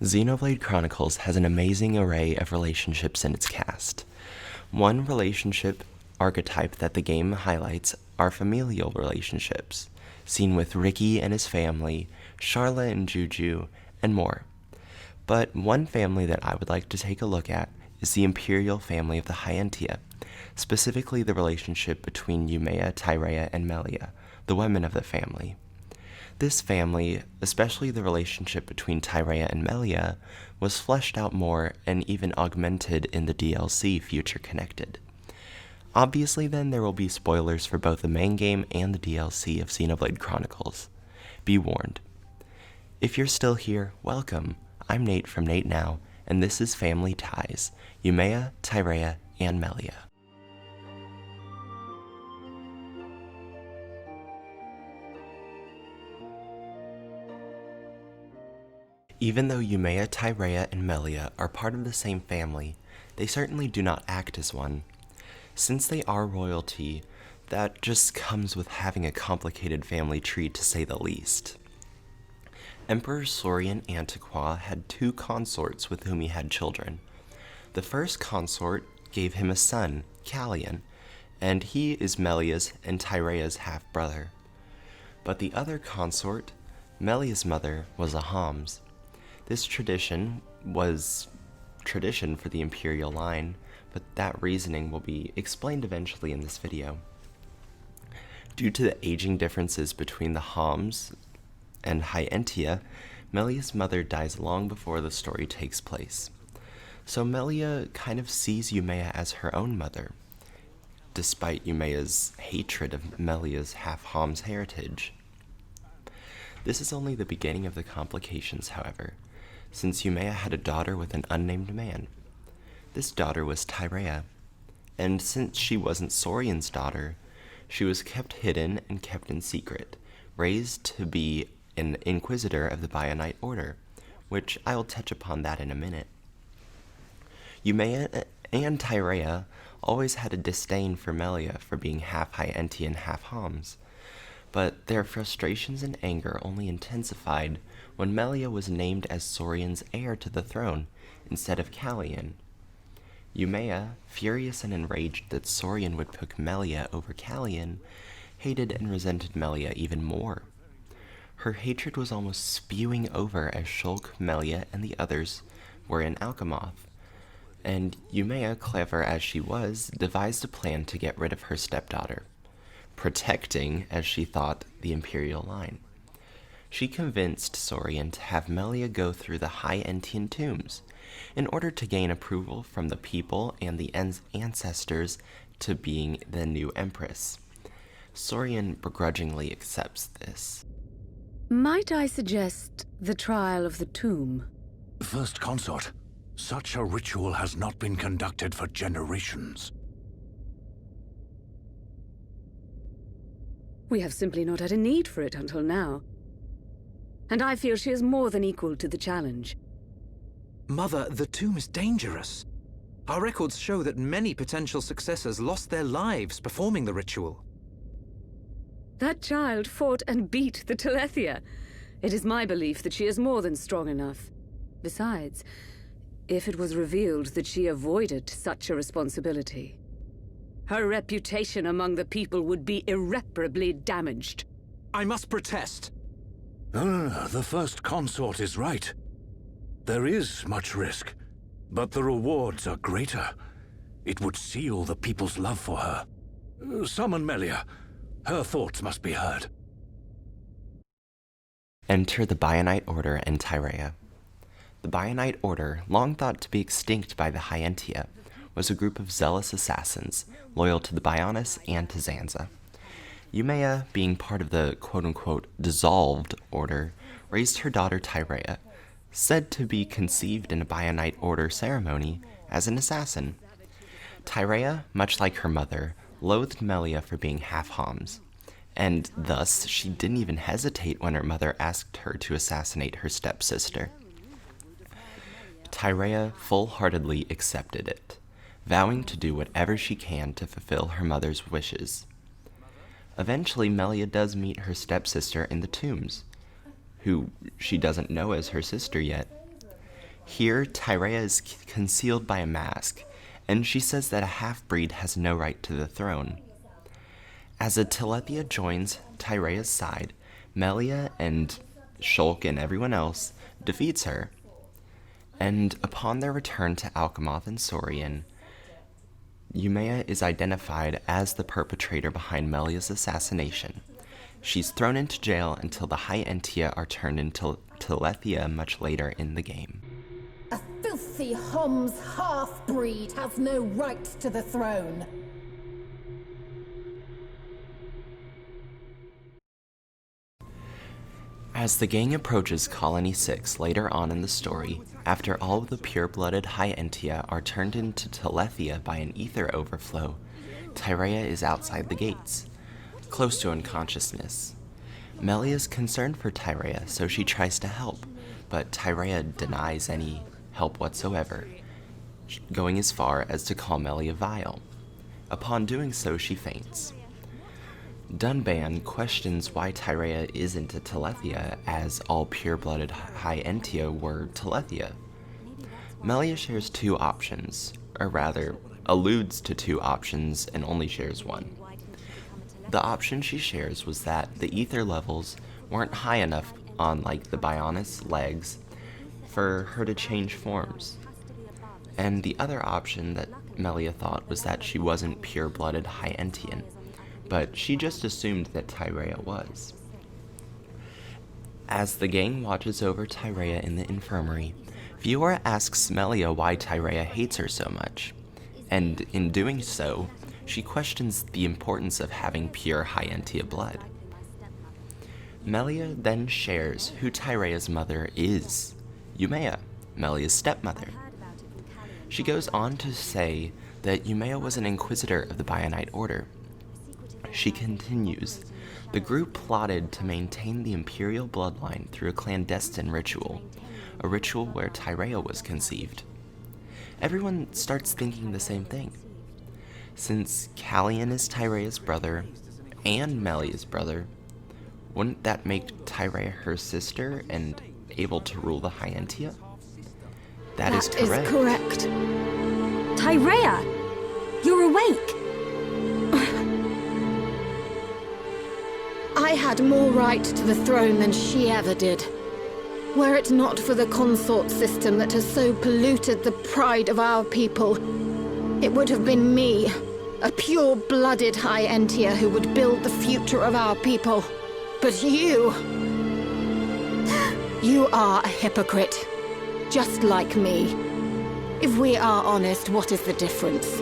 Xenoblade Chronicles has an amazing array of relationships in its cast. One relationship archetype that the game highlights are familial relationships, seen with Ricky and his family, Charla and Juju, and more. But one family that I would like to take a look at is the Imperial family of the Hyentia, specifically the relationship between Yumea, Tyrea, and Melia, the women of the family. This family, especially the relationship between Tyrea and Melia, was fleshed out more and even augmented in the DLC Future Connected. Obviously then there will be spoilers for both the main game and the DLC of Xenoblade Chronicles. Be warned. If you're still here, welcome. I'm Nate from Nate Now, and this is Family Ties, Yumea, Tyrea, and Melia. Even though Yumea, Tyrea, and Melia are part of the same family, they certainly do not act as one. Since they are royalty, that just comes with having a complicated family tree to say the least. Emperor Saurian Antiqua had two consorts with whom he had children. The first consort gave him a son, Callian, and he is Melia's and Tyrea's half-brother. But the other consort, Melia's mother, was a Homs. This tradition was tradition for the Imperial line, but that reasoning will be explained eventually in this video. Due to the aging differences between the Homs and Hyentia, Melia's mother dies long before the story takes place. So Melia kind of sees Yumea as her own mother, despite Yumea's hatred of Melia's half-Homs heritage. This is only the beginning of the complications, however, since Yumea had a daughter with an unnamed man. This daughter was Tyrea, and since she wasn't Saurian's daughter, she was kept hidden and kept in secret, raised to be an Inquisitor of the Bionite Order, which I will touch upon that in a minute. Yumea and Tyrea always had a disdain for Melia for being half Hyentia and half Homs, but their frustrations and anger only intensified when Melia was named as Saurian's heir to the throne instead of Callian. Yumea, furious and enraged that Saurian would pick Melia over Callian, hated and resented Melia even more. Her hatred was almost spewing over as Shulk, Melia, and the others were in Alchemoth, and Yumea, clever as she was, devised a plan to get rid of her stepdaughter, protecting, as she thought, the Imperial line. She convinced Saurian to have Melia go through the Hyentian tombs in order to gain approval from the people and the ancestors to being the new empress. Saurian begrudgingly accepts this. Might I suggest the trial of the tomb? First consort, such a ritual has not been conducted for generations. We have simply not had a need for it until now. And I feel she is more than equal to the challenge. Mother, the tomb is dangerous. Our records show that many potential successors lost their lives performing the ritual. That child fought and beat the Telethia. It is my belief that she is more than strong enough. Besides, if it was revealed that she avoided such a responsibility, her reputation among the people would be irreparably damaged. I must protest. No, the first consort is right. There is much risk, but the rewards are greater. It would seal the people's love for her. Summon Melia. Her thoughts must be heard. Enter the Bionite Order and Tyrea. The Bionite Order, long thought to be extinct by the Hyentia, was a group of zealous assassins, loyal to the Bionis and to Zanza. Yumea, being part of the quote-unquote dissolved order, raised her daughter Tyrea, said to be conceived in a Bionite Order ceremony, as an assassin. Tyrea, much like her mother, loathed Melia for being half Homs, and thus she didn't even hesitate when her mother asked her to assassinate her stepsister. Tyrea full-heartedly accepted it, vowing to do whatever she can to fulfill her mother's wishes. Eventually, Melia does meet her stepsister in the tombs, who she doesn't know as her sister yet. Here, Tyrea is concealed by a mask, and she says that a half-breed has no right to the throne. As a Telethia joins Tyrea's side, Melia and Shulk and everyone else defeats her. And upon their return to Alchemoth and Saurian, Yumea is identified as the perpetrator behind Melia's assassination. She's thrown into jail until the High Entia are turned into Telethia much later in the game. A filthy Hom's half-breed has no right to the throne. As the gang approaches Colony 6 later on in the story, after all of the pure-blooded High Entia are turned into Telethia by an ether overflow, Tyrea is outside the gates, close to unconsciousness. Melia is concerned for Tyrea, so she tries to help, but Tyrea denies any help whatsoever, going as far as to call Melia vile. Upon doing so, she faints. Dunban questions why Tyrea isn't a Telethia, as all pure-blooded High Entia were Telethia. Melia shares two options, or rather, alludes to two options and only shares one. The option she shares was that the ether levels weren't high enough on, like, the Bionis legs for her to change forms. And the other option that Melia thought was that she wasn't pure-blooded High Entian, but she just assumed that Tyrea was. As the gang watches over Tyrea in the infirmary, Fiora asks Melia why Tyrea hates her so much, and in doing so, she questions the importance of having pure High Entia blood. Melia then shares who Tyrea's mother is, Yumea, Melia's stepmother. She goes on to say that Yumea was an inquisitor of the Bionite Order. She continues, the group plotted to maintain the imperial bloodline through a clandestine ritual, a ritual where Tyrea was conceived. Everyone starts thinking the same thing. Since Callian is Tyrea's brother, and Melia's brother, wouldn't that make Tyrea her sister and able to rule the High Entia? That is correct. Is correct. Tyrea! You're awake! I had more right to the throne than she ever did. Were it not for the consort system that has so polluted the pride of our people, it would have been me, a pure-blooded High Entia, who would build the future of our people. But you are a hypocrite, just like me. If we are honest, what is the difference?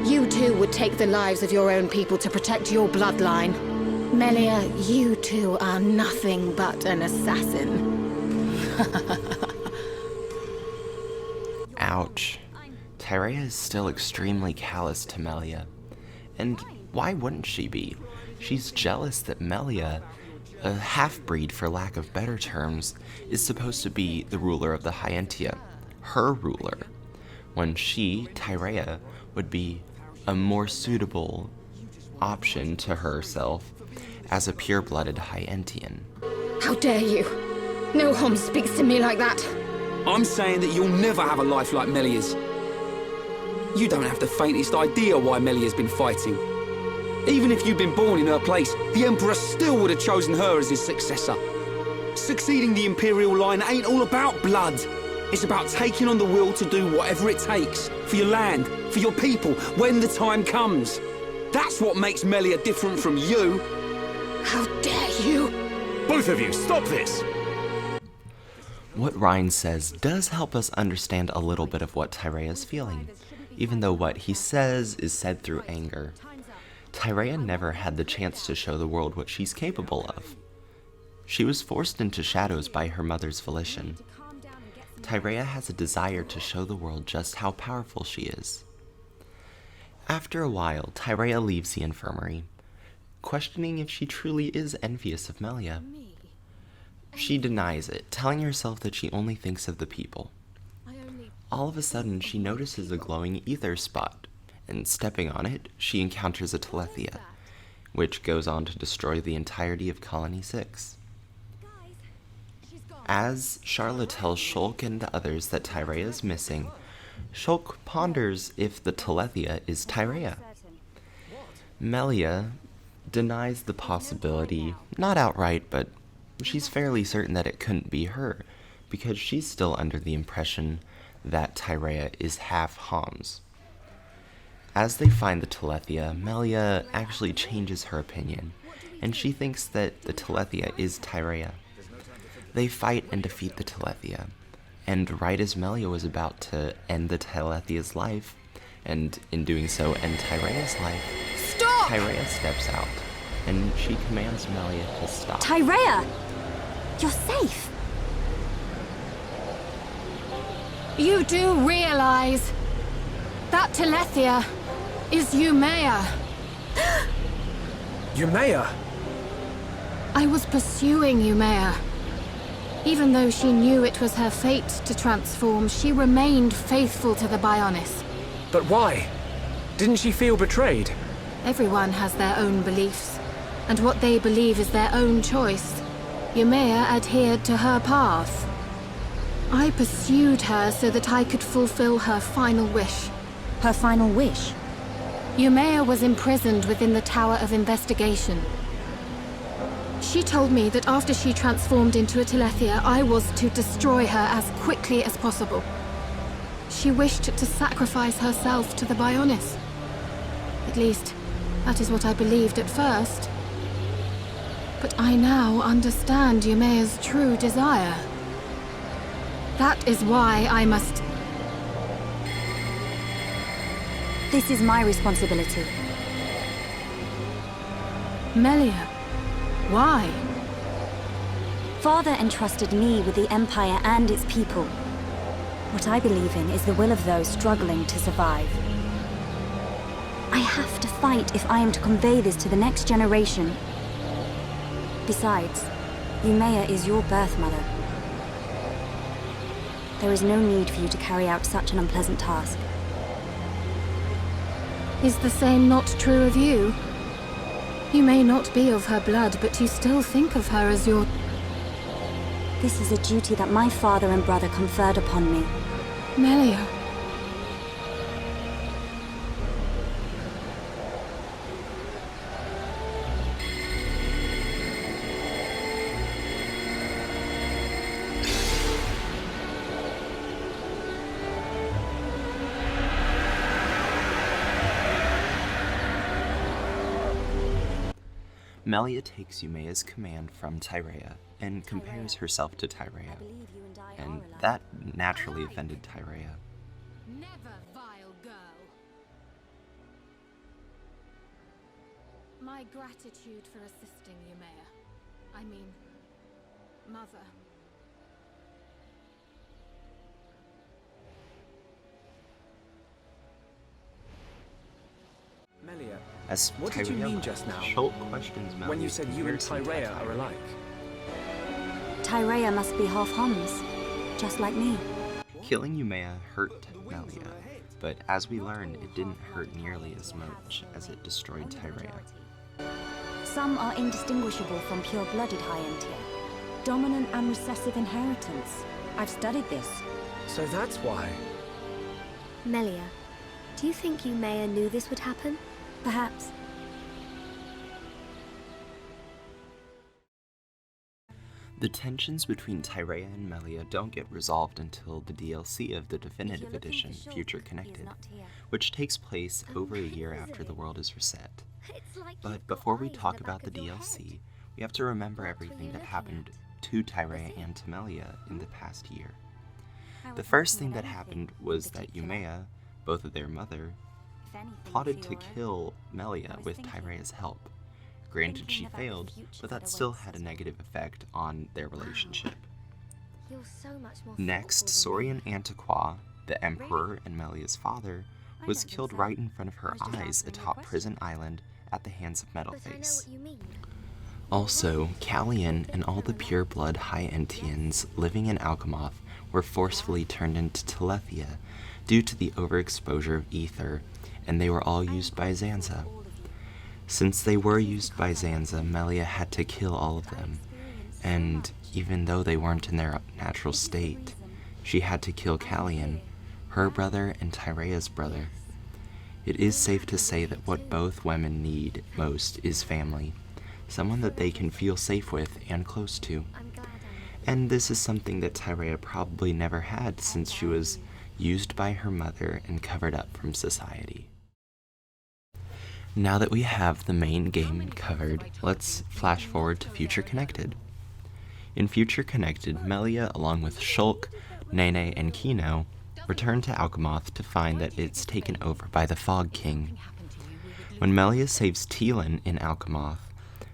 You too would take the lives of your own people to protect your bloodline. Melia, you too are nothing but an assassin. Ouch. Tyrea is still extremely callous to Melia. And why wouldn't she be? She's jealous that Melia, a half-breed for lack of better terms, is supposed to be the ruler of the High Entia, her ruler, when she, Tyrea, would be a more suitable option to herself as a pure-blooded High Entian. How dare you? No Hom speaks to me like that. I'm saying that you'll never have a life like Melia's. You don't have the faintest idea why Melia's been fighting. Even if you'd been born in her place, the Emperor still would have chosen her as his successor. Succeeding the Imperial line ain't all about blood. It's about taking on the will to do whatever it takes, for your land, for your people, when the time comes. That's what makes Melia different from you. How dare you? Both of you, stop this! What Ryan says does help us understand a little bit of what Tyrea is feeling, even though what he says is said through anger. Tyrea never had the chance to show the world what she's capable of. She was forced into shadows by her mother's volition. Tyrea has a desire to show the world just how powerful she is. After a while, Tyrea leaves the infirmary, questioning if she truly is envious of Melia. She denies it, telling herself that she only thinks of the people. All of a sudden, she notices a glowing ether spot, and stepping on it, she encounters a Telethia, which goes on to destroy the entirety of Colony 6. As Charlotte tells Shulk and the others that Tyrea is missing, Shulk ponders if the Telethia is Tyrea. Melia denies the possibility, not outright, but she's fairly certain that it couldn't be her, because she's still under the impression that Tyrea is half Homs. As they find the Telethia, Melia actually changes her opinion, and she thinks that the Telethia is Tyrea. They fight and defeat the Telethia, and right as Melia was about to end the Telethia's life, and in doing so end Tyrea's life, Stop! Tyrea steps out, and she commands Melia to stop. Tyrea! You're safe! You do realize that Telethia is Yumea. Yumea? I was pursuing Yumea. Even though she knew it was her fate to transform, she remained faithful to the Bionis. But why? Didn't she feel betrayed? Everyone has their own beliefs, and what they believe is their own choice. Yumea adhered to her path. I pursued her so that I could fulfill her final wish. Her final wish? Yumea was imprisoned within the Tower of Investigation. She told me that after she transformed into a Telethia, I was to destroy her as quickly as possible. She wished to sacrifice herself to the Bionis. At least, that is what I believed at first. But I now understand Yumea's true desire. That is why I must... This is my responsibility. Melia, why? Father entrusted me with the Empire and its people. What I believe in is the will of those struggling to survive. I have to fight if I am to convey this to the next generation. Besides, Yumea is your birth mother. There is no need for you to carry out such an unpleasant task. Is the same not true of you? You may not be of her blood, but you still think of her as your... This is a duty that my father and brother conferred upon me. Melia. Melia takes Yumea's command from Tyrea and compares herself to Tyrea, and that naturally offended Tyrea. Never, vile girl. My gratitude for assisting Yumea. I mean, Mother. Melia, As what did you Tyrea mean left, just now? Shulk questions Melia when you said you and Tyrea are alike? Tyrea must be half Homs, just like me. Killing Yumea hurt Melia, but as we learn, it didn't hurt nearly as much as it destroyed Tyrea. Some are indistinguishable from pure-blooded High Entier. Dominant and recessive inheritance. I've studied this. So that's why. Melia, do you think Yumea knew this would happen? Perhaps. The tensions between Tyrea and Melia don't get resolved until the DLC of the Definitive Edition, Future Connected, which takes place over a year after the world is reset. But before we talk about the DLC, we have to remember everything that happened to Tyrea and to Melia in the past year. The first thing that happened was that Yumea, both of their mother, plotted to kill Melia with Tyrea's help. Granted, she failed, but that still had a negative effect on their relationship. Next, Saurian Antiqua, the Emperor and Melia's father, was killed right in front of her eyes atop Prison Island at the hands of Metalface. Also, Callian and all the pure-blood High Entians living in Alchemoth were forcefully turned into Telethia due to the overexposure of ether, and they were all used by Zanza. Since they were used by Zanza, Melia had to kill all of them, and even though they weren't in their natural state, she had to kill Callian, her brother and Tyrea's brother. It is safe to say that what both women need most is family, someone that they can feel safe with and close to. And this is something that Tyrea probably never had since she was used by her mother and covered up from society. Now that we have the main game covered, let's flash forward to Future Connected. In Future Connected, Melia, along with Shulk, Nene, and Kino, return to Alchemoth to find that it's taken over by the Fog King. When Melia saves Teelan in Alchemoth,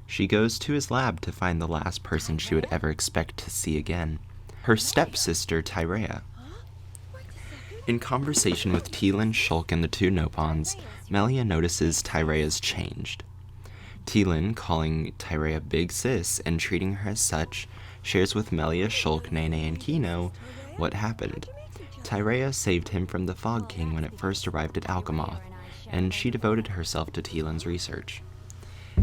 she goes to his lab to find the last person she would ever expect to see again, her stepsister Tyrea. In conversation with Teelan, Shulk, and the two Nopons, Melia notices Tyrea's changed. Teelan, calling Tyrea Big Sis and treating her as such, shares with Melia, Shulk, Nene, and Kino what happened. Tyrea saved him from the Fog King when it first arrived at Alchemoth, and she devoted herself to Teelan's research.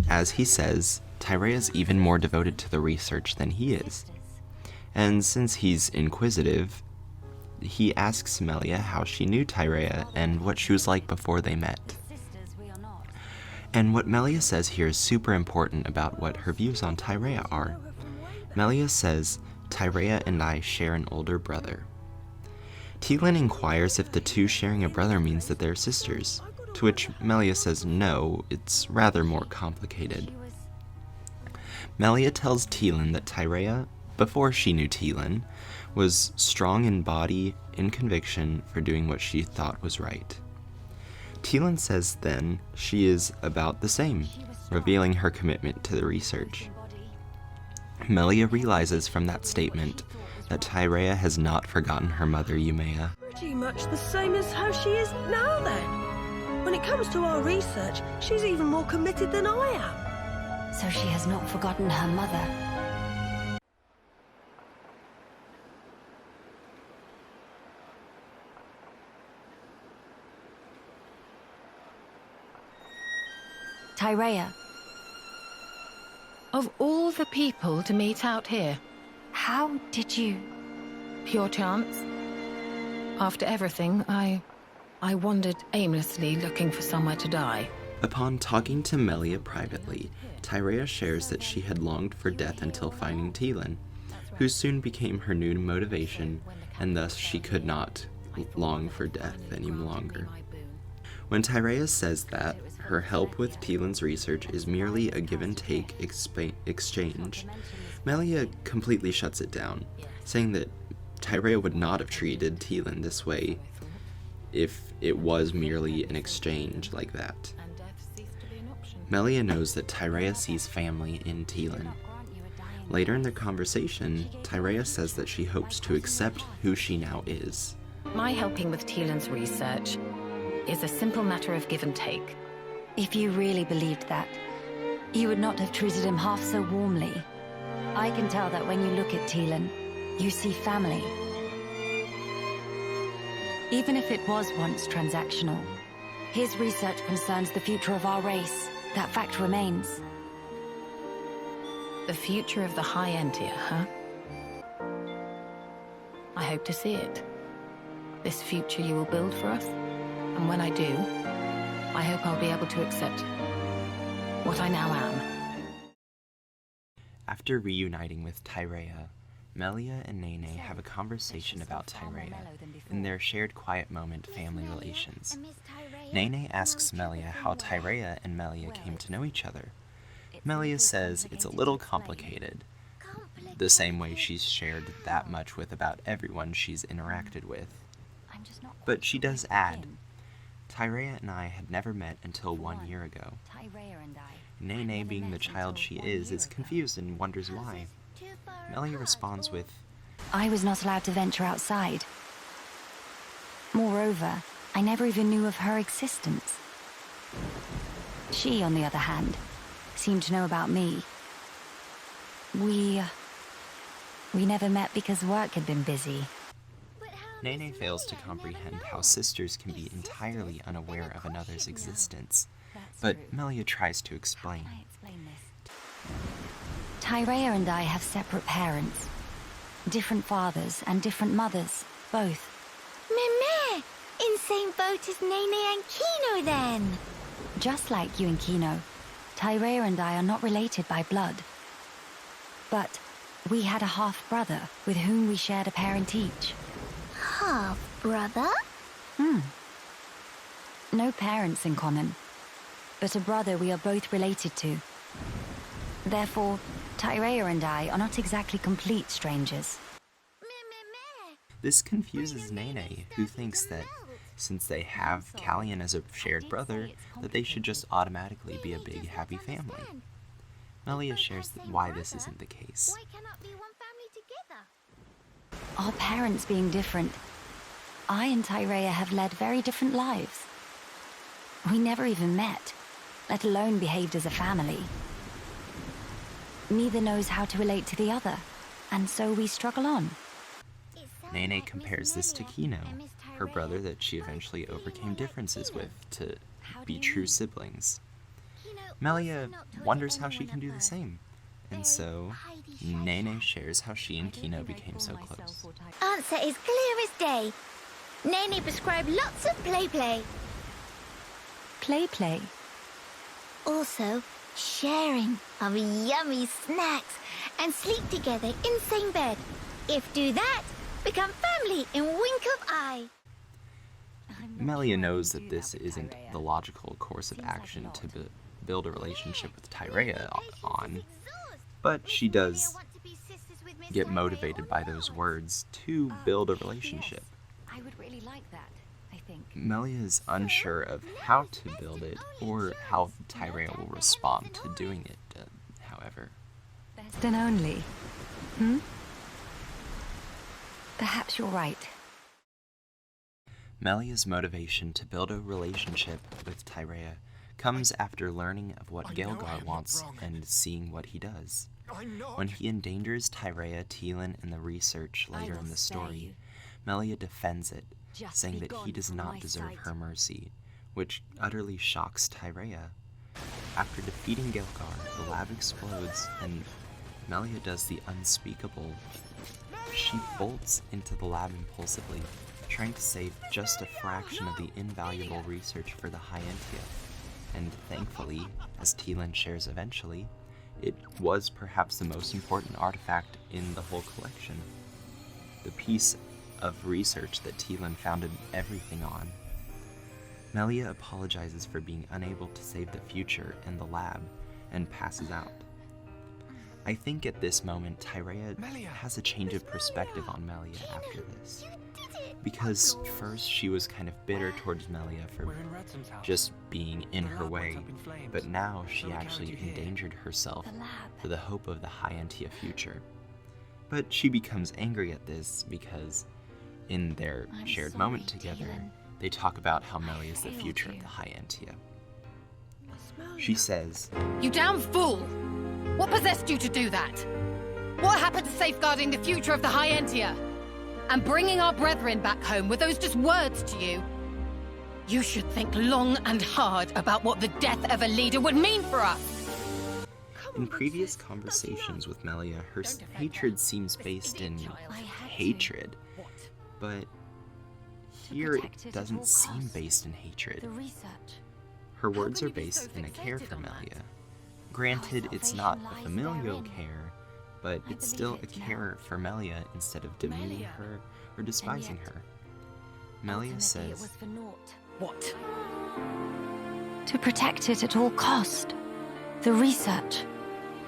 As he says, Tyrea's even more devoted to the research than he is. And since he's inquisitive, he asks Melia how she knew Tyrea and what she was like before they met. And what Melia says here is super important about what her views on Tyrea are. Melia says, Tyrea and I share an older brother. Teelan inquires if the two sharing a brother means that they're sisters, to which Melia says no, it's rather more complicated. Melia tells Teelan that Tyrea, before she knew Teelan, was strong in body, in conviction for doing what she thought was right. Teelan says then she is about the same, revealing her commitment to the research. Melia realizes from that statement that Tyrea has not forgotten her mother, Yumea. Pretty much the same as how she is now then. When it comes to our research, she's even more committed than I am. So she has not forgotten her mother. Tyrea. Of all the people to meet out here, How did you... pure chance. After everything, I wandered aimlessly looking for somewhere to die. Upon talking to Melia privately, Tyrea shares that she had longed for death until finding Teelan, who soon became her new motivation, and thus she could not long for death any longer. When Tyrea says that, her help with Teelan's research is merely a give-and-take exchange, Melia completely shuts it down, saying that Tyrea would not have treated Teelan this way if it was merely an exchange like that. Melia knows that Tyrea sees family in Teelan. Later in the conversation, Tyrea says that she hopes to accept who she now is. My helping with Teelan's research is a simple matter of give and take. If you really believed that, you would not have treated him half so warmly. I can tell that when you look at Teelan, you see family. Even if it was once transactional, his research concerns the future of our race. That fact remains. The future of the High End here, huh? I hope to see it. This future you will build for us. And when I do, I hope I'll be able to accept what I now am. After reuniting with Tyrea, Melia and Nene have a conversation about Tyrea in their shared quiet moment family relations. Nene asks Melia how Tyrea and Melia came to know each other. Melia says it's a little complicated, the same way she's shared that much with about everyone she's interacted with. But she does add, Tyrea and I had never met until 1 year ago. Nene, being the child she is confused and wonders why. Melia responds with, I was not allowed to venture outside. Moreover, I never even knew of her existence. She, on the other hand, seemed to know about me. We never met because work had been busy. Nene fails to comprehend how sisters can be entirely unaware of another's existence, but Melia tries to explain. Tyrea and I have separate parents. Different fathers and different mothers, both. Meh. In same boat as Nene and Kino, then. Just like you and Kino, Tyrea and I are not related by blood. But we had a half-brother with whom we shared a parent each. Half-brother? No parents in common, but a brother we are both related to. Therefore, Tyrea and I are not exactly complete strangers. This confuses Nene, who thinks that since they have Callian as a shared brother, that they should just automatically be a big, happy family. Melia shares why this isn't the case. Why cannot be one family together? Our parents being different, I and Tyrea have led very different lives. We never even met, let alone behaved as a family. Neither knows how to relate to the other, and so we struggle on. Nene compares this to Kino, her brother that she eventually overcame differences with, to be true siblings. Melia wonders how she can do the same, and so Nene shares how she and Kino became so close. Answer is clear as day. Nene prescribed lots of play. Play. Also, sharing of yummy snacks and sleep together in same bed. If do that, become family in wink of eye. Melia knows that this isn't the logical course of action to build a relationship with Tyrea on, but she does get motivated by those words to build a relationship. I would really like that, I think. Melia is unsure of how to build it or how Tyrea will respond to doing it, however. Best and only. Perhaps you're right. Melia's motivation to build a relationship with Tyrea comes after learning of what Gelgar wants and seeing what he does. When he endangers Tyrea, Tylan, and the research later in the story, Melia defends it, saying that he does not deserve her mercy, which utterly shocks Tyrea. After defeating Gelgar, the lab explodes, and Melia does the unspeakable. She bolts into the lab impulsively, trying to save just a fraction of the invaluable research for the Hyentia. And thankfully, as Tylan shares eventually, it was perhaps the most important artifact in the whole collection. The piece of research that Tylan founded everything on. Melia apologizes for being unable to save the future in the lab and passes out. I think at this moment, Tyrea has a change of perspective on Melia after this. Because first she was kind of bitter towards Melia for just being in her way, but now she actually endangered herself for the hope of the Hyentia future. But she becomes angry at this because in their shared moment together, they talk about how Melia is the future of the Hyentia. She says, "You damn fool! What possessed you to do that? What happened to safeguarding the future of the Hyentia? And bringing our brethren back home, were those just words to you? You should think long and hard about what the death of a leader would mean for us!" In previous conversations with Melia, her hatred seems based in hatred, but here it doesn't seem based in hatred. Her words are based in a care for Melia. Granted, it's not a familial care, but it's still a care for Melia instead of demeaning her or despising her. Melia says, "What? To protect it at all cost. The research.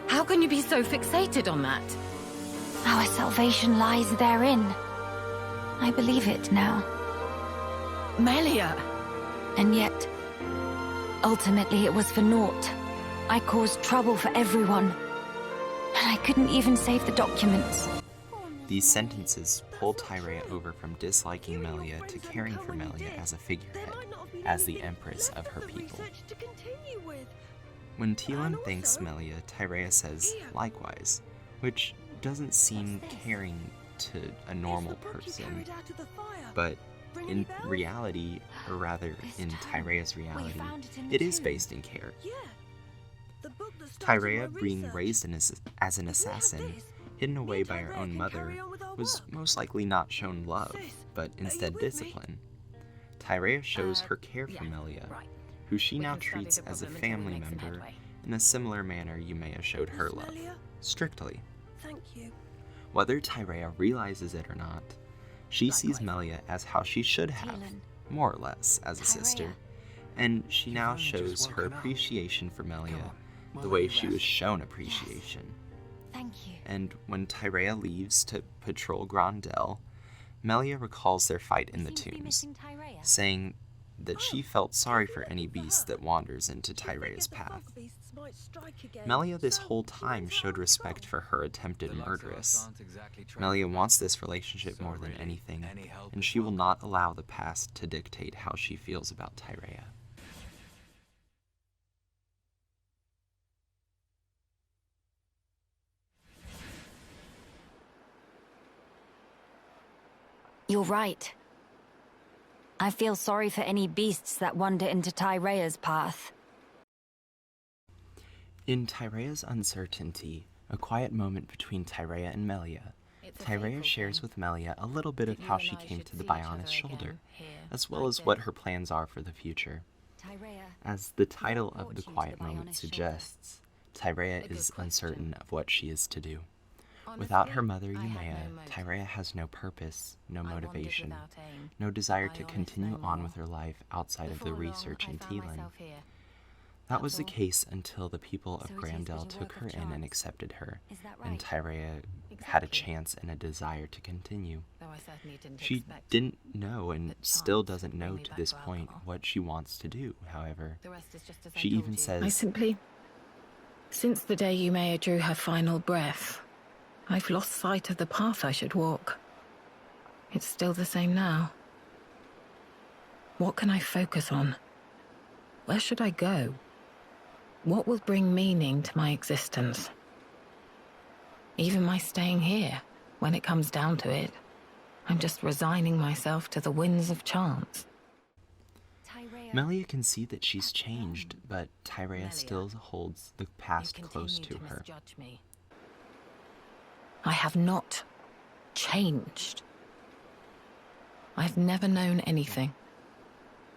How can you be so fixated on that?" Our salvation lies therein. I believe it now. Melia! And yet, ultimately it was for naught. I caused trouble for everyone. And I couldn't even save the documents. These sentences pull Tyrea over from disliking Melia to caring for Melia as a figurehead, as the empress of her people. When Tylan thanks Melia, Tyrea says likewise, which doesn't seem caring to a normal person, but in reality, or rather in Tyrea's reality, it is based in care. Tyrea, being raised as an assassin, hidden away by her own mother, was most likely not shown love, but instead discipline. Tyrea shows her care for Melia, who she now treats as a family member in a similar manner Yumea showed her love, strictly. Thank you. Whether Tyrea realizes it or not, she sees Melia as how she should have, more or less, as a sister, and she now shows her appreciation for Melia the way she was shown appreciation. Thank you. And when Tyrea leaves to patrol Grandel, Melia recalls their fight in the tombs, saying that she felt sorry for any beast that wanders into Tyrea's path. Melia this whole time showed respect for her attempted murderess. Melia wants this relationship more than anything, and she will not allow the past to dictate how she feels about Tyrea. You're right. I feel sorry for any beasts that wander into Tyrea's path. In Tyrea's uncertainty, a quiet moment between Tyrea and Melia, Tyrea shares with Melia a little bit of how she came to the Bionis shoulder, as well as what her plans are for the future. As the title of the quiet moment suggests, Tyrea is uncertain of what she is to do. Without her mother, Yumea, Tyrea has no purpose, no motivation, no desire to continue on with her life outside of the research in Teelan. That was the case until the people of Grandel took her in and accepted her, and Tyrea had a chance and a desire to continue. She didn't know, and still doesn't know to this point, what she wants to do, however. She even says, Since the day Yumea drew her final breath, I've lost sight of the path I should walk. It's still the same now. What can I focus on? Where should I go? What will bring meaning to my existence? Even my staying here, when it comes down to it, I'm just resigning myself to the winds of chance. Melia can see that she's changed, but Tyrea still holds the past close to her. I have not changed. I've never known anything,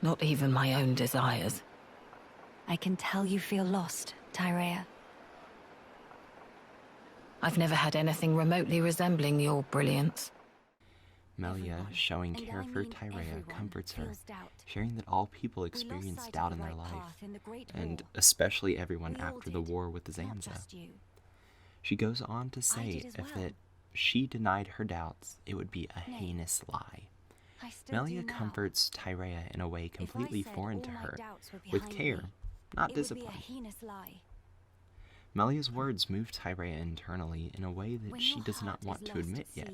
not even my own desires. I can tell you feel lost, Tyrea. I've never had anything remotely resembling your brilliance. Melia, showing care for Tyrea, comforts her, sharing that all people experience doubt in their life, and especially everyone after the war with the Zanza. She goes on to say if that she denied her doubts, it would be a heinous lie. Melia comforts Tyrea in a way completely foreign to her, with care, not discipline. Melia's words move Tyrea internally in a way that she does not want to admit yet.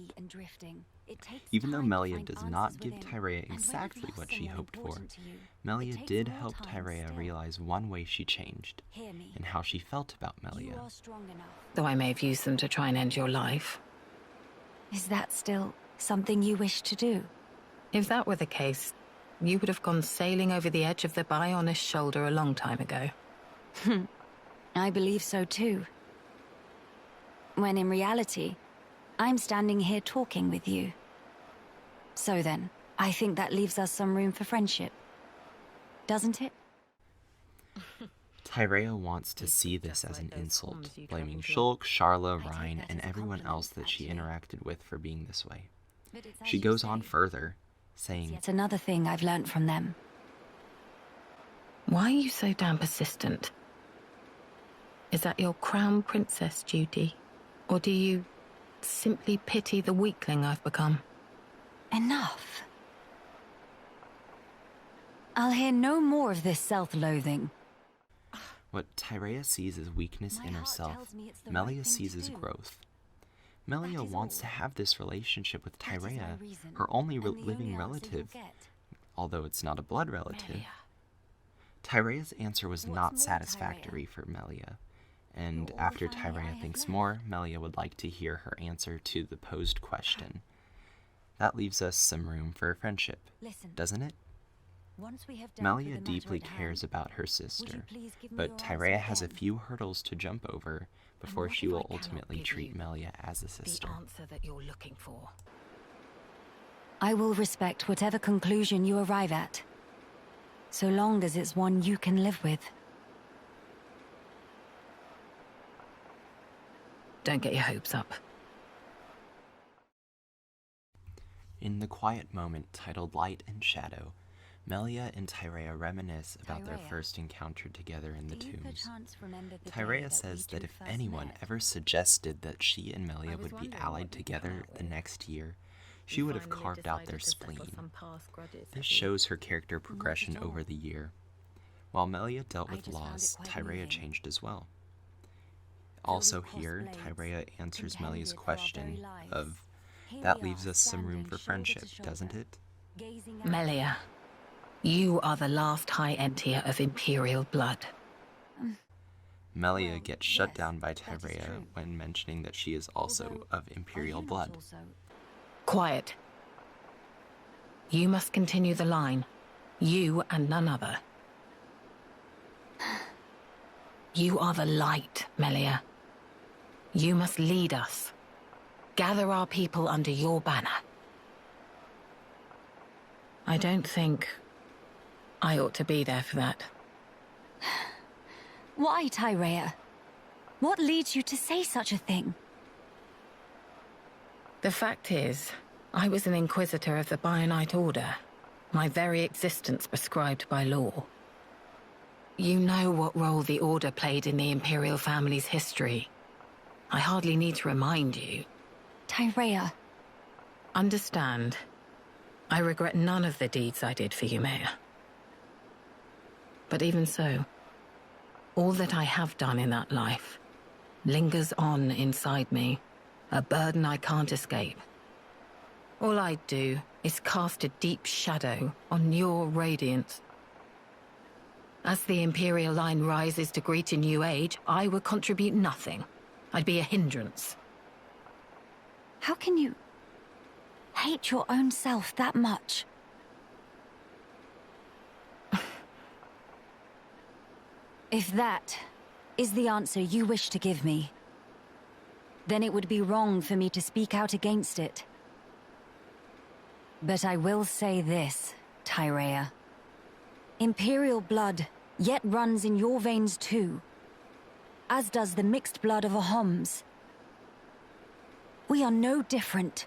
Even though Melia does not give Tyrea exactly what she hoped for, Melia did help Tyrea realize one way she changed, and how she felt about Melia. Though I may have used them to try and end your life. Is that still something you wish to do? If that were the case, you would have gone sailing over the edge of the Bionis shoulder a long time ago. I believe so too. When in reality, I'm standing here talking with you. So then, I think that leaves us some room for friendship. Doesn't it? Tyrea wants to see this as an insult, blaming Shulk, Sharla, Rhine, and everyone else that she interacted with for being this way. She goes on further, saying, It's another thing I've learnt from them. Why are you so damn persistent? Is that your crown princess duty? Or do you simply pity the weakling I've become? Enough. I'll hear no more of this self-loathing. What Tyrea sees as weakness in herself, Melia sees as growth. Melia wants to have this relationship with Tyrea, her only living relative, although it's not a blood relative. Tyrea's answer was not satisfactory for Melia, and after Tyrea thinks more, Melia would like to hear her answer to the posed question. That leaves us some room for a friendship, doesn't it? Melia deeply cares about her sister, but Tyrea has a few hurdles to jump over before she will ultimately treat Melia as a sister. The answer that you're looking for. I will respect whatever conclusion you arrive at, so long as it's one you can live with. Don't get your hopes up. In the quiet moment titled Light and Shadow, Melia and Tyrea reminisce about their first encounter together in the tombs. Tyrea says that if anyone ever suggested that she and Melia would be allied together the next year, she would have carved out their spleen. This shows her character progression over the year. While Melia dealt with loss, Tyrea changed as well. Also here, Tyrea answers Melia's question of, that leaves us some room for friendship, doesn't it? Melia, you are the last High Entier of Imperial blood. Melia gets shut down by Tyrea when mentioning that she is also of Imperial blood. Quiet. You must continue the line. You and none other. You are the light, Melia. You must lead us. Gather our people under your banner. I don't think I ought to be there for that. Why, Tyrea? What leads you to say such a thing? The fact is, I was an Inquisitor of the Bionite Order, my very existence prescribed by law. You know what role the Order played in the Imperial family's history. I hardly need to remind you. Tyrea. Understand. I regret none of the deeds I did for Yumea. But even so, all that I have done in that life lingers on inside me, a burden I can't escape. All I do is cast a deep shadow on your radiance. As the Imperial line rises to greet a new age, I would contribute nothing. I'd be a hindrance. How can you hate your own self that much? If that is the answer you wish to give me, then it would be wrong for me to speak out against it. But I will say this, Tyrea. Imperial blood yet runs in your veins too, as does the mixed blood of a Homs. We are no different.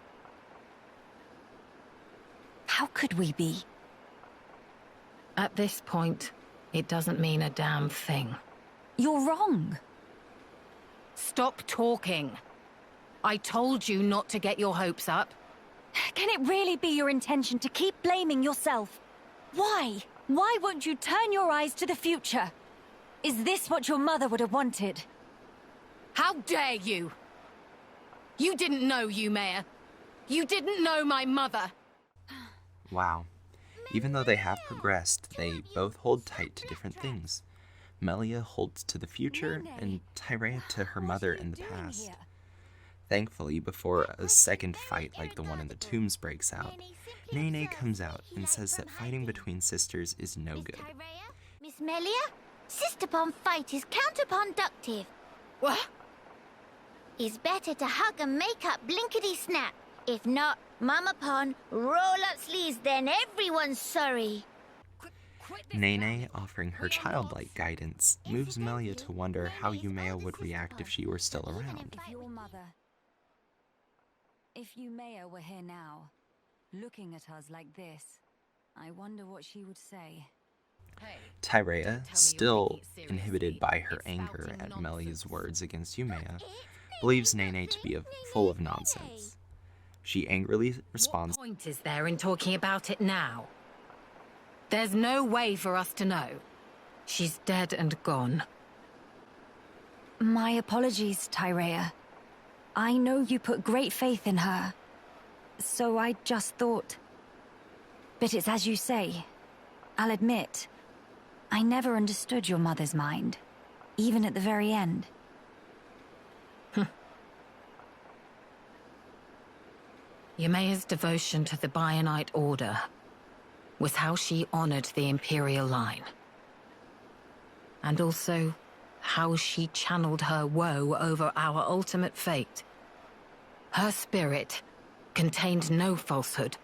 How could we be? At this point, it doesn't mean a damn thing. You're wrong. Stop talking. I told you not to get your hopes up. Can it really be your intention to keep blaming yourself? Why? Why won't you turn your eyes to the future? Is this what your mother would have wanted? How dare you! You didn't know Yumea. You didn't know my mother. Wow. Even though they have progressed, they both hold tight to different things. Melia holds to the future, and Tyrea to her mother in the past. Thankfully, before a second fight like the one in the tombs breaks out, Nene comes out and says that fighting between sisters is no good. Miss Melia, sister-pon fight is counterproductive. What? It's better to hug and make up blinkety-snap. If not, Mama-pon, roll up sleeves, then everyone's sorry. Nene, offering her childlike guidance, moves Melia to wonder how Yumea would react if she were still around. If Yumea were here now, looking at us like this, I wonder what she would say. Tyrea, still inhibited by her anger at Melia's words against Yumea, believes Nene to be full of nonsense. She angrily responds, What point is there in talking about it now? There's no way for us to know. She's dead and gone. My apologies, Tyrea. I know you put great faith in her, so I just thought... But it's as you say. I'll admit, I never understood your mother's mind, even at the very end. Yumea's devotion to the Bionite Order. was how she honored the Imperial line. And also, how she channeled her woe over our ultimate fate. Her spirit contained no falsehood.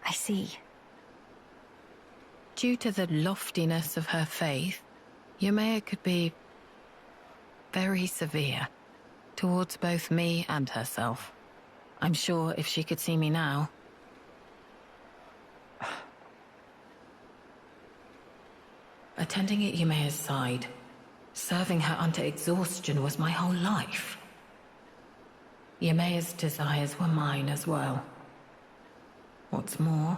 I see. Due to the loftiness of her faith, Yumea could be very severe towards both me and herself. I'm sure if she could see me now... Attending at Yumea's side, serving her unto exhaustion was my whole life. Yumea's desires were mine as well. What's more,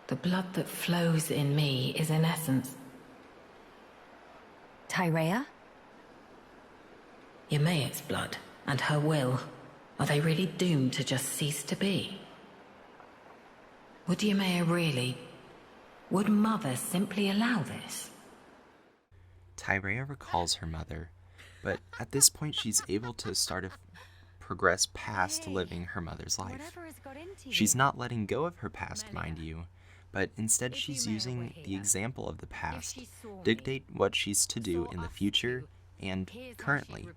the blood that flows in me is in essence Tyrea? Yumea's blood and her will. Are they really doomed to just cease to be? Would Yumea really? Would Mother simply allow this? Tyrea recalls her mother, but at this point she's able to progress past living her mother's life. She's not letting go of her past, mind you, but instead she's using the example of the past, dictate what she's to do in the future and currently.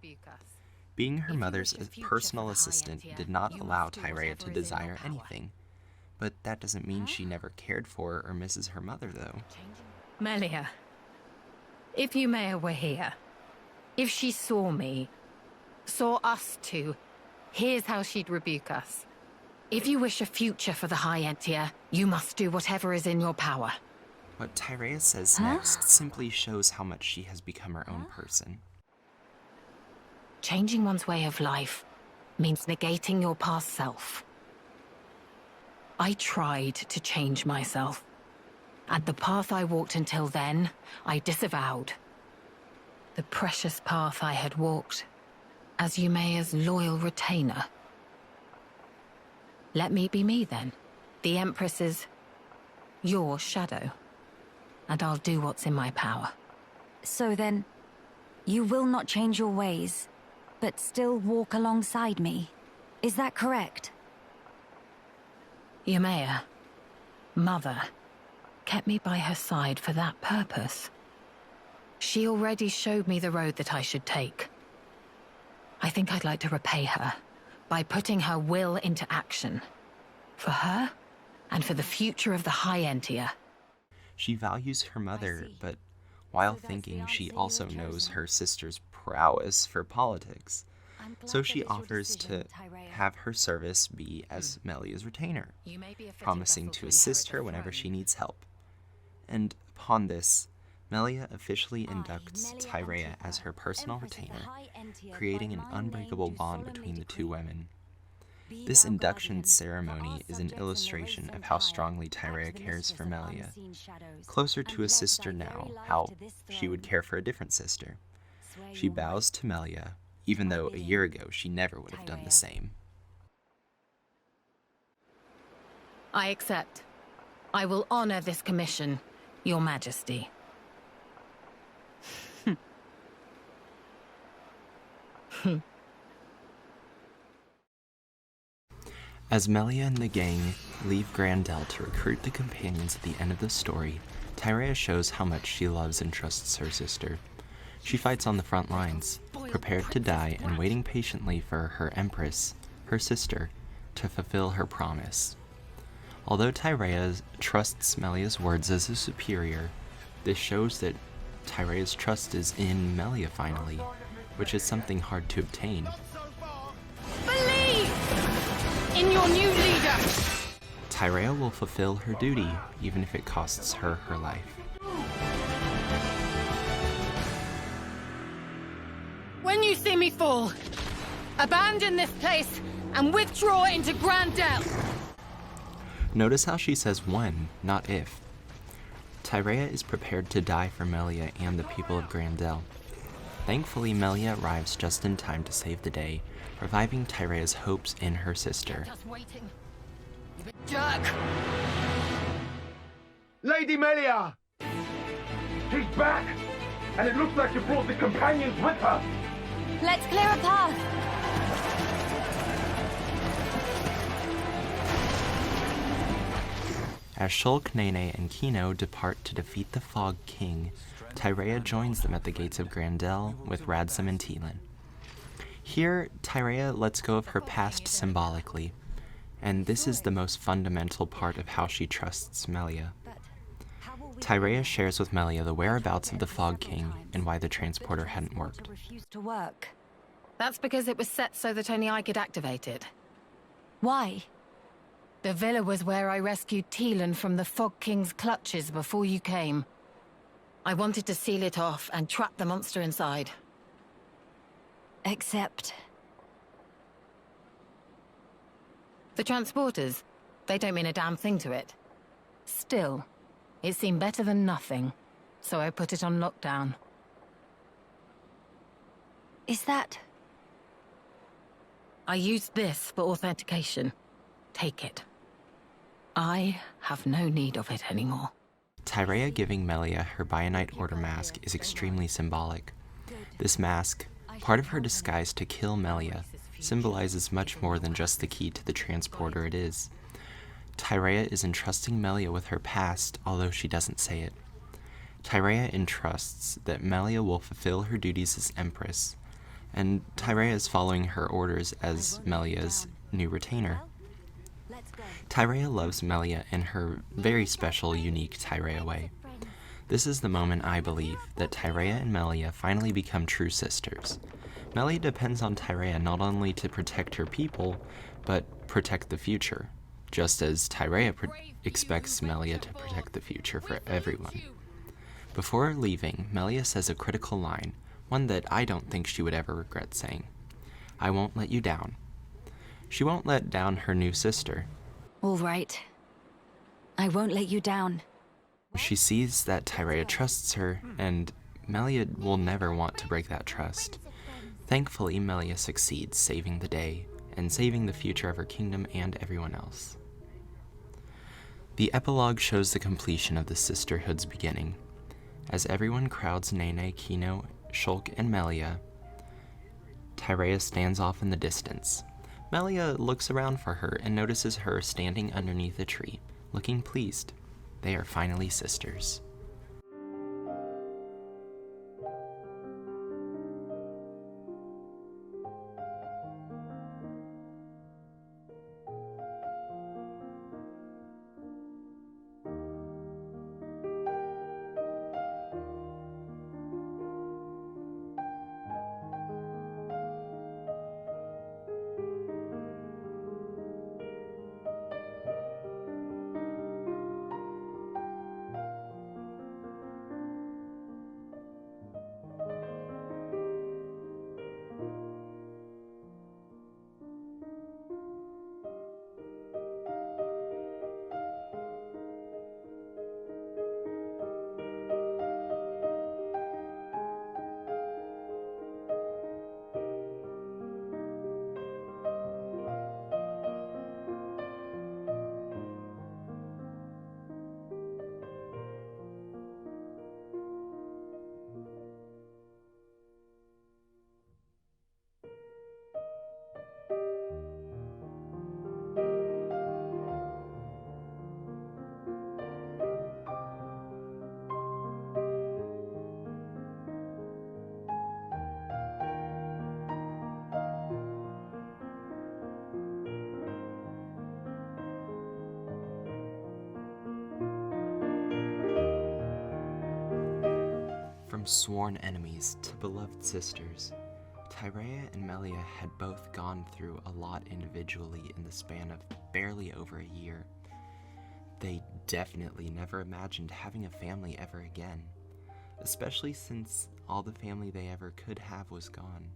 Being her mother's personal assistant did not allow Tyrea to desire anything, but that doesn't mean she never cared for or misses her mother, though. Melia, if Yumea were here, if she saw me, saw us two, here's how she'd rebuke us. If you wish a future for the High Entia, you must do whatever is in your power. What Tyrea says next simply shows how much she has become her own person. Changing one's way of life means negating your past self. I tried to change myself, and the path I walked until then, I disavowed. The precious path I had walked as Yumea's loyal retainer. Let me be me then, the Empress's, your shadow, and I'll do what's in my power. So then, you will not change your ways, but still walk alongside me. Is that correct? Yumea, Mother, kept me by her side for that purpose. She already showed me the road that I should take. I think I'd like to repay her by putting her will into action. For her, and for the future of the High Entia. She values her mother, but while thinking she also knows her sister's prowess for politics. So she offers to have her service be as Melia's retainer, promising to assist her whenever she needs help. And upon this, Melia officially inducts Tyrea as her personal retainer, creating an unbreakable bond between the two women. This induction ceremony is an illustration of how strongly Tyrea cares for Melia, closer to a sister now, how she would care for a different sister. She bows to Melia, even though a year ago she never would have done the same. I accept. I will honor this commission, Your Majesty. As Melia and the gang leave Grandel to recruit the companions at the end of the story, Tyrea shows how much she loves and trusts her sister. She fights on the front lines, prepared to die and waiting patiently for her Empress, her sister, to fulfill her promise. Although Tyrea trusts Melia's words as a superior, this shows that Tyrea's trust is in Melia finally, which is something hard to obtain. Believe in your new leader! Tyrea will fulfill her duty, even if it costs her her life. When you see me fall, abandon this place and withdraw into Grandel. Notice how she says when, not if. Tyrea is prepared to die for Melia and the people of Grandel. Thankfully, Melia arrives just in time to save the day, reviving Tyrea's hopes in her sister. Just waiting. You big jerk! Lady Melia! She's back! And it looks like you brought the companions with her! Let's clear a path! As Shulk, Nene, and Kino depart to defeat the Fog King, Tyrea joins them at the gates of Grandel with Radzim and Teelin. Here, Tyrea lets go of her past symbolically, and this is the most fundamental part of how she trusts Melia. Tyrea shares with Melia the whereabouts of the Fog King and why the transporter hadn't worked. That's because it was set so that only I could activate it. Why? The villa was where I rescued Teelin from the Fog King's clutches before you came. I wanted to seal it off and trap the monster inside. Except... The transporters, they don't mean a damn thing to it. Still, it seemed better than nothing, so I put it on lockdown. Is that... I used this for authentication. Take it. I have no need of it anymore. Tyrea giving Melia her Bionite Order mask is extremely symbolic. This mask, part of her disguise to kill Melia, symbolizes much more than just the key to the transporter it is. Tyrea is entrusting Melia with her past, although she doesn't say it. Tyrea entrusts that Melia will fulfill her duties as Empress, and Tyrea is following her orders as Melia's new retainer. Tyrea loves Melia in her very special, unique Tyrea way. This is the moment, I believe, that Tyrea and Melia finally become true sisters. Melia depends on Tyrea not only to protect her people, but protect the future, just as Tyrea expects Melia to protect the future for everyone. Before leaving, Melia says a critical line, one that I don't think she would ever regret saying. "I won't let you down." She won't let down her new sister. All right. I won't let you down. She sees that Tyrea trusts her, and Melia will never want to break that trust. Thankfully, Melia succeeds, saving the day, and saving the future of her kingdom and everyone else. The epilogue shows the completion of the sisterhood's beginning. As everyone crowds Nene, Kino, Shulk, and Melia, Tyrea stands off in the distance. Melia looks around for her and notices her standing underneath a tree, looking pleased. They are finally sisters. From sworn enemies to beloved sisters, Tyrea and Melia had both gone through a lot individually in the span of barely over a year. They definitely never imagined having a family ever again, especially since all the family they ever could have was gone.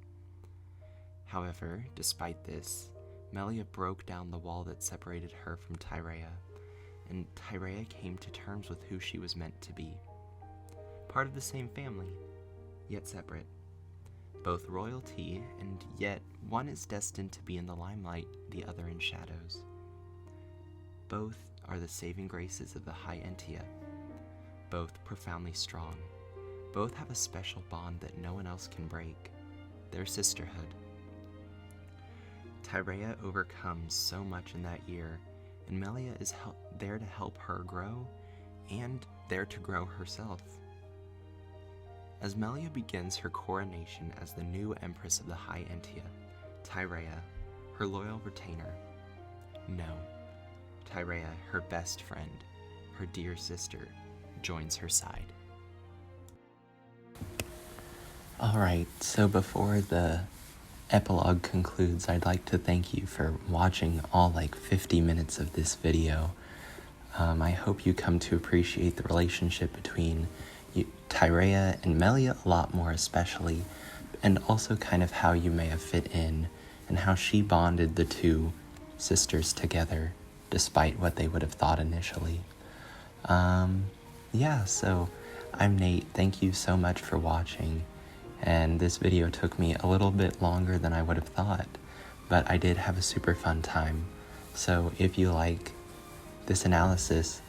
However, despite this, Melia broke down the wall that separated her from Tyrea, and Tyrea came to terms with who she was meant to be. Part of the same family, yet separate. Both royalty, and yet one is destined to be in the limelight, the other in shadows. Both are the saving graces of the High Entia. Both profoundly strong. Both have a special bond that no one else can break. Their sisterhood. Tyrea overcomes so much in that year, and Melia is there to help her grow and there to grow herself. As Melia begins her coronation as the new Empress of the High Entia, Tyrea, her loyal retainer, no, Tyrea, her best friend, her dear sister, joins her side. Alright, so before the epilogue concludes, I'd like to thank you for watching all 50 minutes of this video. I hope you come to appreciate the relationship between Tyrea and Melia a lot more especially, and also kind of how Yumea fit in, and how she bonded the two sisters together, despite what they would have thought initially. Yeah, so I'm Nate, thank you so much for watching, and this video took me a little bit longer than I would have thought, but I did have a super fun time. So if you like this analysis,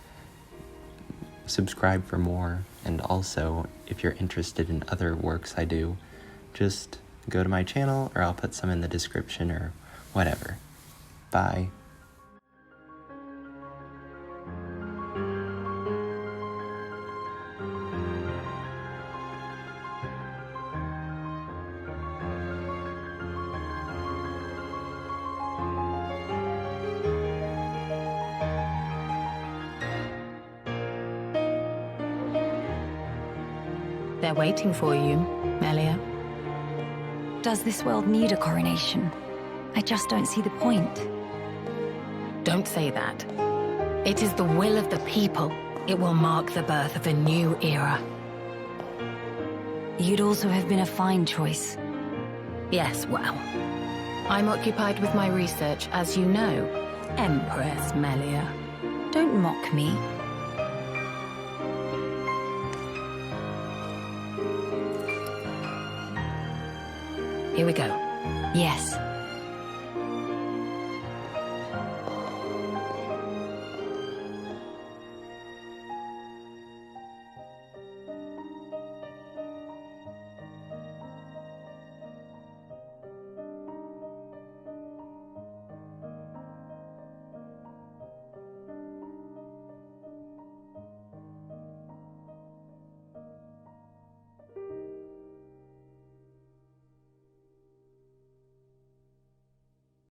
subscribe for more, and also if you're interested in other works I do, just go to my channel, or I'll put some in the description or whatever. Bye. They're waiting for you, Melia. Does this world need a coronation? I just don't see the point. Don't say that. It is the will of the people. It will mark the birth of a new era. You'd also have been a fine choice. Yes, well, I'm occupied with my research, as you know, Empress Melia. Don't mock me. Here we go. Yes.